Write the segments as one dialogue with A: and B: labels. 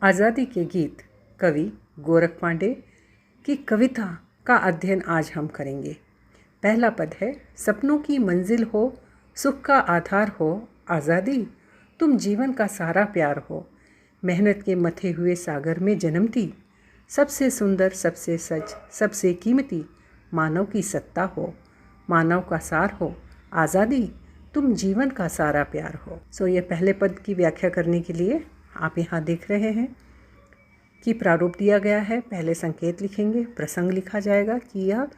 A: आज़ादी के गीत कवि गोरख पांडे की कविता का अध्ययन आज हम करेंगे। पहला पद है, सपनों की मंजिल हो, सुख का आधार हो, आज़ादी तुम जीवन का सारा प्यार हो। मेहनत के मथे हुए सागर में जन्मती, सबसे सुंदर, सबसे सच, सबसे कीमती मानव की सत्ता हो, मानव का सार हो, आज़ादी तुम जीवन का सारा प्यार हो। ये पहले पद की व्याख्या करने के लिए आप यहाँ देख रहे हैं कि प्रारूप दिया गया है। पहले संकेत लिखेंगे, प्रसंग लिखा जाएगा कि यह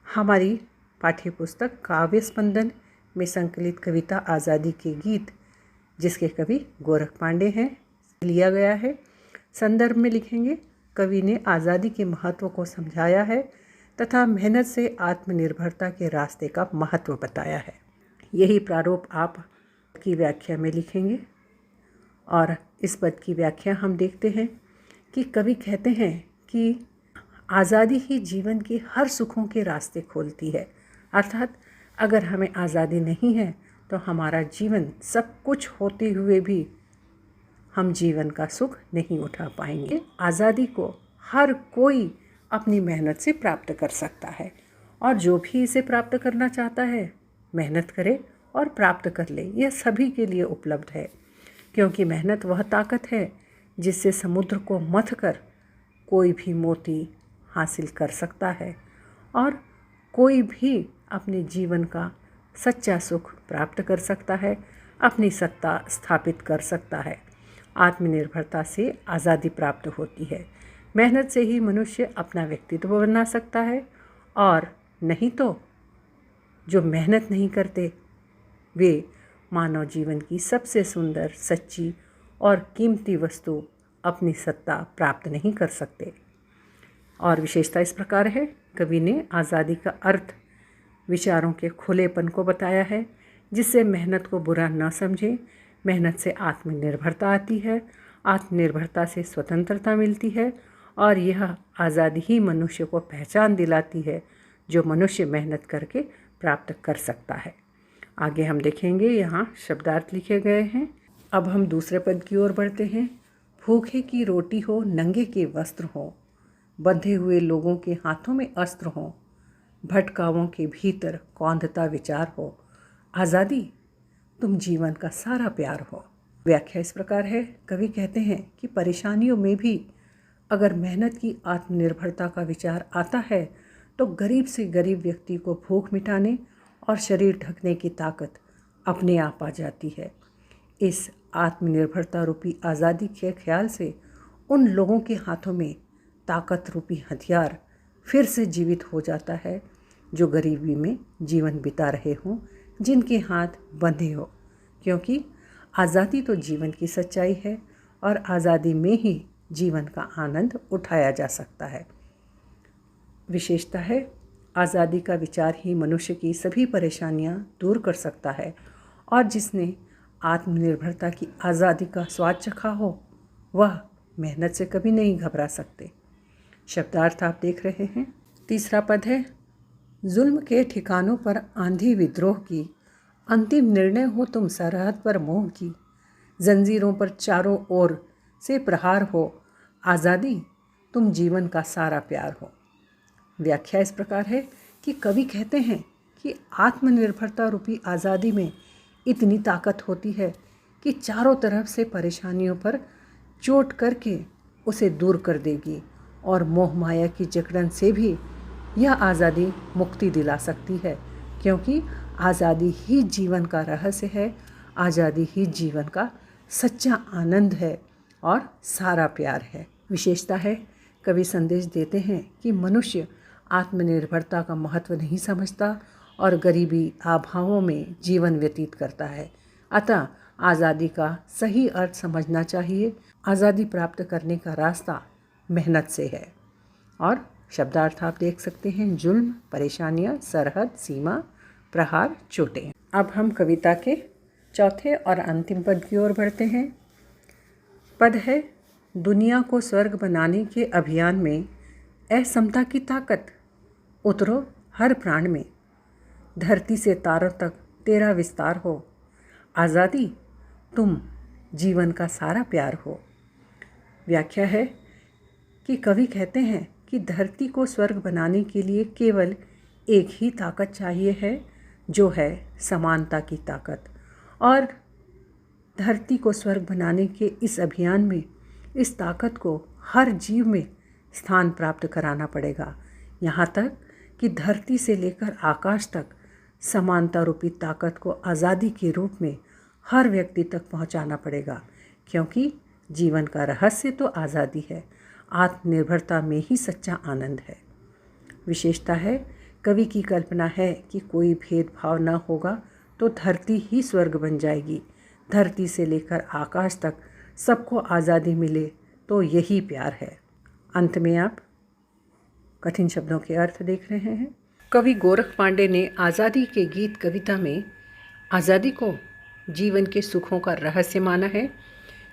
A: हमारी पाठ्य पुस्तक काव्य स्पंदन में संकलित कविता आज़ादी के गीत, जिसके कवि गोरख पांडे हैं, लिया गया है। संदर्भ में लिखेंगे, कवि ने आज़ादी के महत्व को समझाया है तथा मेहनत से आत्मनिर्भरता के रास्ते का महत्व बताया है। यही प्रारूप आप की व्याख्या में लिखेंगे। और इस पद की व्याख्या हम देखते हैं कि कवि कहते हैं कि आज़ादी ही जीवन के हर सुखों के रास्ते खोलती है। अर्थात अगर हमें आज़ादी नहीं है तो हमारा जीवन सब कुछ होते हुए भी हम जीवन का सुख नहीं उठा पाएंगे। आज़ादी को हर कोई अपनी मेहनत से प्राप्त कर सकता है और जो भी इसे प्राप्त करना चाहता है मेहनत करे और प्राप्त कर ले। यह सभी के लिए उपलब्ध है, क्योंकि मेहनत वह ताकत है जिससे समुद्र को मथ कर कोई भी मोती हासिल कर सकता है और कोई भी अपने जीवन का सच्चा सुख प्राप्त कर सकता है, अपनी सत्ता स्थापित कर सकता है। आत्मनिर्भरता से आज़ादी प्राप्त होती है। मेहनत से ही मनुष्य अपना व्यक्तित्व बना सकता है, और नहीं तो जो मेहनत नहीं करते वे मानव जीवन की सबसे सुंदर, सच्ची और कीमती वस्तु अपनी सत्ता प्राप्त नहीं कर सकते। और विशेषता इस प्रकार है, कवि ने आज़ादी का अर्थ विचारों के खुलेपन को बताया है, जिससे मेहनत को बुरा न समझें। मेहनत से आत्मनिर्भरता आती है, आत्मनिर्भरता से स्वतंत्रता मिलती है, और यह आज़ादी ही मनुष्य को पहचान दिलाती है जो मनुष्य मेहनत करके प्राप्त कर सकता है। आगे हम देखेंगे, यहाँ शब्दार्थ लिखे गए हैं। अब हम दूसरे पद की ओर बढ़ते हैं। भूखे की रोटी हो, नंगे के वस्त्र हो, बंधे हुए लोगों के हाथों में अस्त्र हो, भटकावों के भीतर कौंधता विचार हो, आज़ादी तुम जीवन का सारा प्यार हो। व्याख्या इस प्रकार है, कवि कहते हैं कि परेशानियों में भी अगर मेहनत की आत्मनिर्भरता का विचार आता है तो गरीब से गरीब व्यक्ति को भूख मिटाने और शरीर ढकने की ताकत अपने आप आ जाती है। इस आत्मनिर्भरता रूपी आज़ादी के ख्याल से उन लोगों के हाथों में ताकत रूपी हथियार फिर से जीवित हो जाता है जो गरीबी में जीवन बिता रहे हों, जिनके हाथ बंधे हो, क्योंकि आज़ादी तो जीवन की सच्चाई है और आज़ादी में ही जीवन का आनंद उठाया जा सकता है। विशेषता है, आज़ादी का विचार ही मनुष्य की सभी परेशानियां दूर कर सकता है, और जिसने आत्मनिर्भरता की आज़ादी का स्वाद चखा हो वह मेहनत से कभी नहीं घबरा सकते। शब्दार्थ आप देख रहे हैं। तीसरा पद है, जुल्म के ठिकानों पर आंधी विद्रोह की, अंतिम निर्णय हो तुम सरहद पर मोह की, जंजीरों पर चारों ओर से प्रहार हो, आज़ादी तुम जीवन का सारा प्यार हो। व्याख्या इस प्रकार है कि कवि कहते हैं कि आत्मनिर्भरता रूपी आज़ादी में इतनी ताकत होती है कि चारों तरफ से परेशानियों पर चोट करके उसे दूर कर देगी, और मोह माया की जकड़न से भी यह आज़ादी मुक्ति दिला सकती है, क्योंकि आज़ादी ही जीवन का रहस्य है, आज़ादी ही जीवन का सच्चा आनंद है और सारा प्यार है। विशेषता है, कवि संदेश देते हैं कि मनुष्य आत्मनिर्भरता का महत्व नहीं समझता और गरीबी अभावों में जीवन व्यतीत करता है। अतः आज़ादी का सही अर्थ समझना चाहिए। आज़ादी प्राप्त करने का रास्ता मेहनत से है। और शब्दार्थ आप देख सकते हैं, जुल्म, परेशानियाँ, सरहद, सीमा, प्रहार, चोटें। अब हम कविता के चौथे और अंतिम पद की ओर बढ़ते हैं। पद है, दुनिया को स्वर्ग बनाने के अभियान में असमता की ताकत, उतरो हर प्राण में, धरती से तारों तक तेरा विस्तार हो, आज़ादी तुम जीवन का सारा प्यार हो। व्याख्या है कि कवि कहते हैं कि धरती को स्वर्ग बनाने के लिए केवल एक ही ताकत चाहिए है, जो है समानता की ताकत। और धरती को स्वर्ग बनाने के इस अभियान में इस ताकत को हर जीव में स्थान प्राप्त कराना पड़ेगा, यहाँ तक कि धरती से लेकर आकाश तक समानता रूपी ताकत को आज़ादी के रूप में हर व्यक्ति तक पहुँचाना पड़ेगा, क्योंकि जीवन का रहस्य तो आज़ादी है। आत्मनिर्भरता में ही सच्चा आनंद है। विशेषता है, कवि की कल्पना है कि कोई भेदभाव न होगा तो धरती ही स्वर्ग बन जाएगी। धरती से लेकर आकाश तक सबको आज़ादी मिले तो यही प्यार है। अंत में आप कठिन शब्दों के अर्थ देख रहे हैं। कवि गोरख पांडे ने आज़ादी के गीत कविता में आज़ादी को जीवन के सुखों का रहस्य माना है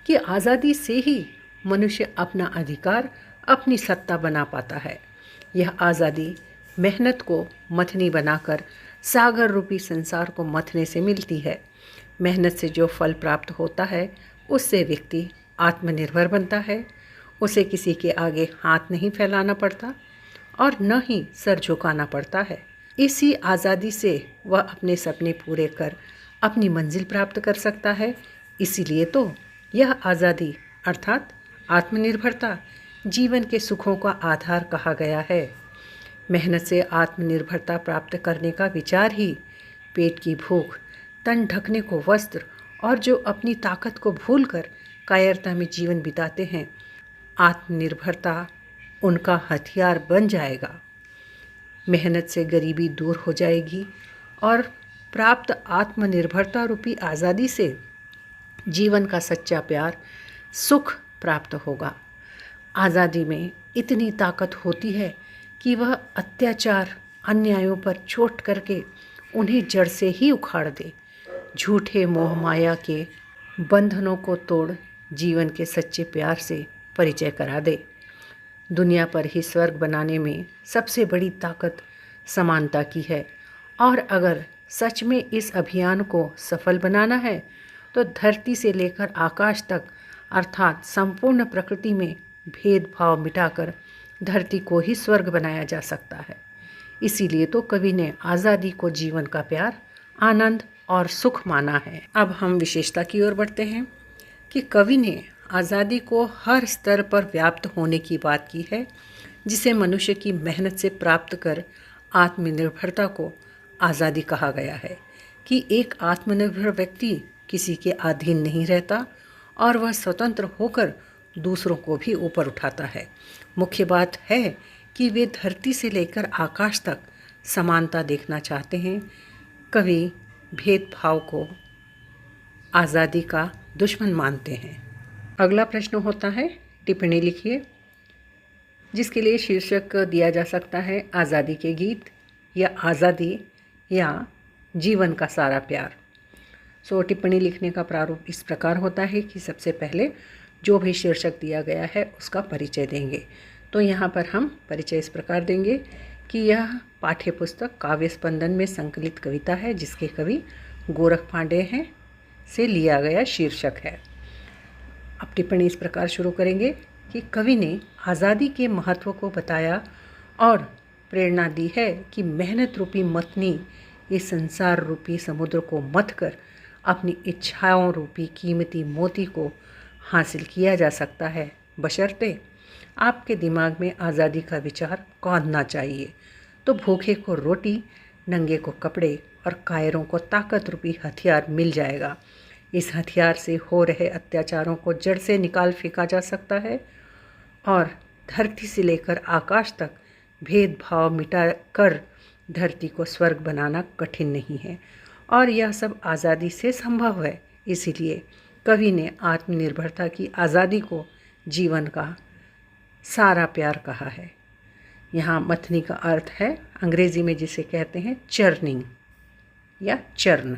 A: कि आज़ादी से ही मनुष्य अपना अधिकार, अपनी सत्ता बना पाता है। यह आज़ादी मेहनत को मथनी बनाकर सागर रूपी संसार को मथने से मिलती है। मेहनत से जो फल प्राप्त होता है उससे व्यक्ति आत्मनिर्भर बनता है। उसे किसी के आगे हाथ नहीं फैलाना पड़ता और न ही सर झुकाना पड़ता है। इसी आज़ादी से वह अपने सपने पूरे कर अपनी मंजिल प्राप्त कर सकता है। इसीलिए तो यह आज़ादी अर्थात आत्मनिर्भरता जीवन के सुखों का आधार कहा गया है। मेहनत से आत्मनिर्भरता प्राप्त करने का विचार ही पेट की भूख, तन ढकने को वस्त्र और जो अपनी ताकत को भूलकर कायरता में जीवन बिताते हैं, आत्मनिर्भरता उनका हथियार बन जाएगा। मेहनत से गरीबी दूर हो जाएगी और प्राप्त आत्मनिर्भरता रूपी आज़ादी से जीवन का सच्चा प्यार, सुख प्राप्त होगा। आज़ादी में इतनी ताकत होती है कि वह अत्याचार, अन्यायों पर चोट करके उन्हें जड़ से ही उखाड़ दे, झूठे मोह माया के बंधनों को तोड़ जीवन के सच्चे प्यार से परिचय करा दे। दुनिया पर ही स्वर्ग बनाने में सबसे बड़ी ताकत समानता की है और अगर सच में इस अभियान को सफल बनाना है तो धरती से लेकर आकाश तक अर्थात संपूर्ण प्रकृति में भेदभाव मिटाकर धरती को ही स्वर्ग बनाया जा सकता है। इसीलिए तो कवि ने आज़ादी को जीवन का प्यार, आनंद और सुख माना है। अब हम विशेषता की ओर बढ़ते हैं कि कवि ने आज़ादी को हर स्तर पर व्याप्त होने की बात की है, जिसे मनुष्य की मेहनत से प्राप्त कर आत्मनिर्भरता को आज़ादी कहा गया है कि एक आत्मनिर्भर व्यक्ति किसी के अधीन नहीं रहता और वह स्वतंत्र होकर दूसरों को भी ऊपर उठाता है। मुख्य बात है कि वे धरती से लेकर आकाश तक समानता देखना चाहते हैं। कवि भेदभाव को आज़ादी का दुश्मन मानते हैं। अगला प्रश्न होता है, टिप्पणी लिखिए, जिसके लिए शीर्षक दिया जा सकता है आज़ादी के गीत या आज़ादी या जीवन का सारा प्यार। टिप्पणी लिखने का प्रारूप इस प्रकार होता है कि सबसे पहले जो भी शीर्षक दिया गया है उसका परिचय देंगे। तो यहाँ पर हम परिचय इस प्रकार देंगे कि यह पाठ्य पुस्तक काव्य स्पंदन में संकलित कविता है, जिसके कवि गोरख पांडे हैं से लिया गया शीर्षक है। अब टिप्पणी इस प्रकार शुरू करेंगे कि कवि ने आज़ादी के महत्व को बताया और प्रेरणा दी है कि मेहनत रूपी मथनी इस संसार रूपी समुद्र को मथ कर अपनी इच्छाओं रूपी कीमती मोती को हासिल किया जा सकता है, बशर्ते आपके दिमाग में आज़ादी का विचार कौंधना चाहिए। तो भूखे को रोटी, नंगे को कपड़े और कायरों को ताकत रूपी हथियार मिल जाएगा। इस हथियार से हो रहे अत्याचारों को जड़ से निकाल फेंका जा सकता है और धरती से लेकर आकाश तक भेदभाव मिटा कर धरती को स्वर्ग बनाना कठिन नहीं है और यह सब आज़ादी से संभव है। इसीलिए कवि ने आत्मनिर्भरता की आज़ादी को जीवन का सारा प्यार कहा है। यहाँ मथनी का अर्थ है अंग्रेज़ी में जिसे कहते हैं चर्निंग या चर्न।